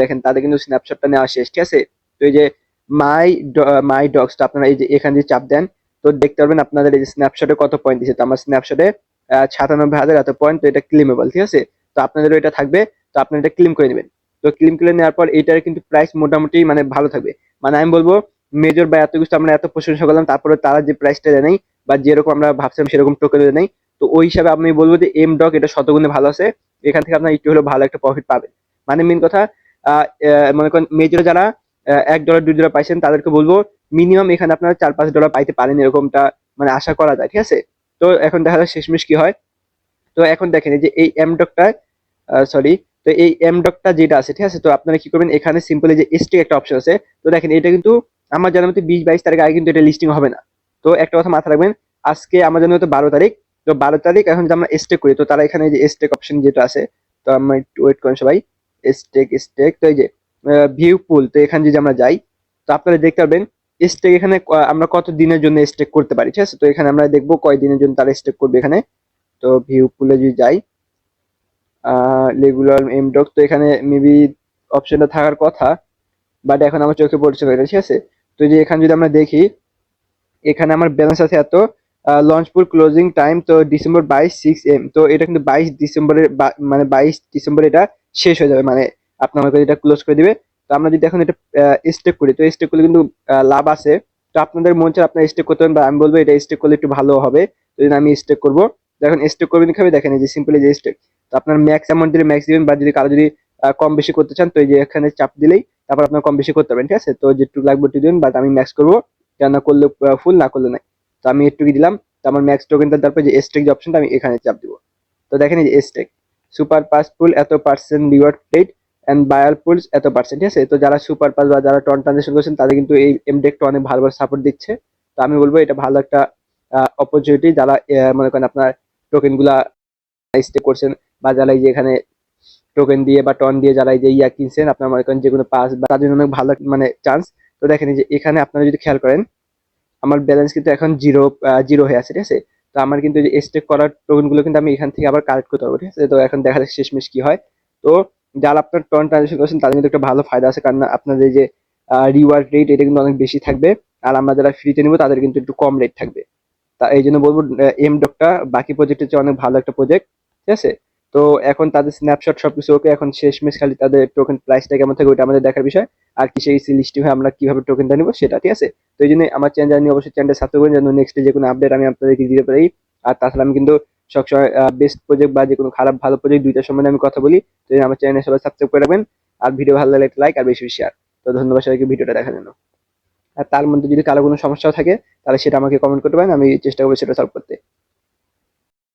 দেখেন তাদের কিন্তু স্ন্যাপশটটা নেওয়া শেষ, ঠিক আছে। তো এই যে মাই মাই ডগসটা আপনারা এই যে এখানে যে চাপ দেন, তো দেখতে পারবেন আপনাদের এই যে স্ন্যাপশটে কত পয়েন্ট দিচ্ছে। তো আমার স্ন্যাপশটে ৯৭,০০০ এত পয়েন্ট, তো এটা ক্লেমেবল, ঠিক আছে। তো আপনাদেরও এটা থাকবে, তো আপনারা এটা ক্লেম করে নেবেন। তো ক্লেম করে নেওয়ার পর এটার কিন্তু প্রাইস মোটামুটি মানে ভালো থাকবে। মানে আমি বলবো মেজর বা এত কিছু আমরা এত প্রশংসা করলাম, তারপরে তারা যে প্রাইসটা দেয় নাই বা যেরকম আমরা ভাবছিলাম সেরকম টোকেন দেয় নাই, তো ওই হিসাবে আমি বলবো যে এম ডগ এটা শতগুণে ভালো আছে। এখান থেকে আপনার একটু হলেও ভালো একটা প্রফিট পাবেন। মানে মেন কথা মনে করেন মেজর যারা $1 $2 পাইছেন তাদেরকে বলবো মিনিমাম এখানে আপনারা $4-5 পাইতে পারেন, এরকমটা মানে আশা করা যায়, ঠিক আছে। তো এখন দেখা যাক শেষমেশ কি হয়। তো এখন দেখেন এই যে এই এম ডকটা সরি, তো এই এম ডকটা যেটা আছে, ঠিক আছে। তো আপনারা কি করবেন, এখানে সিম্পলি যে স্টে একটা অপশন আছে। তো দেখেন এটা কিন্তু আমার জানার মতে 20-22 তারিখ আগে কিন্তু এটা লিস্টিং হবে না। তো একটা কথা মাথায় রাখবেন, আজকে আমার জানার মতো 12 তারিখ। তো 12 তারিখ এখন যদি আমরা স্টেক করি, তো তারা এখানে যে স্টেক অপশন যেটা আছে, তো আমরা একটু ওয়েট করেন সবাই। স্টেক স্টেক, তো এই যে ভিউ পুল, তো এখানে যদি আমরা যাই, তো আপনারা দেখতে পারবেন স্টেক এখানে আমরা কত দিনের জন্য স্টেক করতে পারি, ঠিক আছে। তো এখানে আমরা দেখবো কয় দিনের জন্য তারা স্টেক করবে এখানে। তো ভিউ পুলে যদি যাই, রেগুলার এমডক, তো এখানে মেবি অপশনটা থাকার কথা, বাট এখন আমার চোখে পড়ছে না এটা, ঠিক আছে। তো এই যে এখানে যদি আমরা দেখি, এখানে আমার ব্যালেন্স আছে এত। লঞ্চপুর ক্লোজিং টাইম তো ডিসেম্বর 22 6 AM, তো এটা কিন্তু 22 ডিসেম্বরের মানে 22 ডিসেম্বর এটা শেষ হয়ে যাবে, মানে আপনার মনে করেন এটা ক্লোজ করে দিবে। তো আমরা যদি এখন এটা স্টেক করি, তো স্টেক করলে কিন্তু লাভ আছে। তো আপনাদের মন চায় আপনারা স্টেক করতে পারেন, বা আমি বলবো এটা স্টেক করলে একটু ভালো হবে। তো যদি আমি স্টেক করবো, দেখেন স্টেক করবেন কিভাবে, দেখেন এই যে সিম্পলি যে স্টেক। তো আপনার ম্যাক্স অ্যামাউন্ট দিলে ম্যাক্স দিবেন, বা যদি কারো যদি কম বেশি করতে চান, তো এই যে এখানে চাপ দিলেই তারপর আপনার কম বেশি করতে পারেন, ঠিক আছে। তো যেটুকু লাগবে একটু দিবেন, বাট আমি ম্যাক্স করবো, কেন করলে ফুল, না করলে নাই। তো আমি একটুকি দিলাম। তো আমার ম্যাক্স টোকেনটা, তারপর যে স্টেক যে অপশনটা আমি এখানে চাপ দিব। তো দেখেন এই যে স্টেক সুপার পাস পুল এত percent reward paid and buyer pools এত পার্সেন্ট, ঠিক আছে। তো যারা সুপার পাস বা যারা টন ট্রানজেকশন করছেন তাদের কিন্তু এই এমডেকটা অনেক ভালোভাবে সাপোর্ট দিচ্ছে। তো আমি বলবো এটা ভালো একটা অপরচুনিটি, যারা মনে করেন আপনার টোকেন গুলা স্টেক করছেন, বা যারা এই যে এখানে টোকেন দিয়ে বা টন দিয়ে যারা এই যে ইয়া কিনছেন, আপনার মনে করেন যে কোনো পাস বা তাদের জন্য অনেক ভালো মানে চান্স। তো দেখেন এই যে এখানে আপনারা যদি খেয়াল করেন, আমার ব্যালেন্স কিন্তু এখন জিরো জিরো হয়ে আছে, ঠিক আছে। তো আমার কিন্তু যে স্টেক করার টোকেন গুলো কিন্তু আমি এখান থেকে আবার কালেক্ট করতে পারবো, ঠিক আছে। তো এখন দেখা যাক শেষমেশ কি হয়। তো যারা আপনার টন ট্রানজেকশন করছেন তাদের কিন্তু একটা ভালো ফায়দা আছে, কারণ আপনাদের যে রিওয়ার্ড রেট এটা কিন্তু অনেক বেশি থাকবে। আর আমরা যারা ফ্রিতে নিবো তাদের কিন্তু একটু কম রেট থাকবে। তা এই জন্য বলবো এম ডকটা বাকি প্রজেক্টের চেয়ে অনেক ভালো একটা প্রজেক্ট, ঠিক আছে। তো এখন তাদের স্ন্যাপশট সবকিছু ওকে, এখন শেষমেশ খালি তাদের টোকেন প্রাইসটা কেমন থাকে ওইটা আমাদের দেখার বিষয়। আর কি সেই লিস্টিং হয়ে আমরা কিভাবে টোকেনটা নিবো সেটা, ঠিক আছে। তো এই জন্য আমার চ্যানেল জানি অবশ্যই চ্যানেলটা সাবস্ক্রাইব করেন, যেন নেক্সট যে কোনো আপডেট আমি আপনাদেরকে দিতে পারি। আর তাছাড়া আমি কিন্তু সবসময় বেস্ট প্রজেক্ট বা যে কোনো খারাপ ভালো প্রজেক্ট দুইটার সম্বন্ধে আমি কথা বলি। তো এই জন্য আমার চ্যানেল সবাই সাবস্ক্রাইব করে রাখবেন। আর ভিডিও ভালো লাগলে লাইক আর বেশি বেশি শেয়ার। তো ধন্যবাদ সবাইকে ভিডিওটা দেখার জন্য। আর তার মধ্যে যদি কারো কোনো সমস্যাও থাকে তাহলে সেটা আমাকে কমেন্ট করতে পারেন, আমি চেষ্টা করবো সেটা সলভ করতে।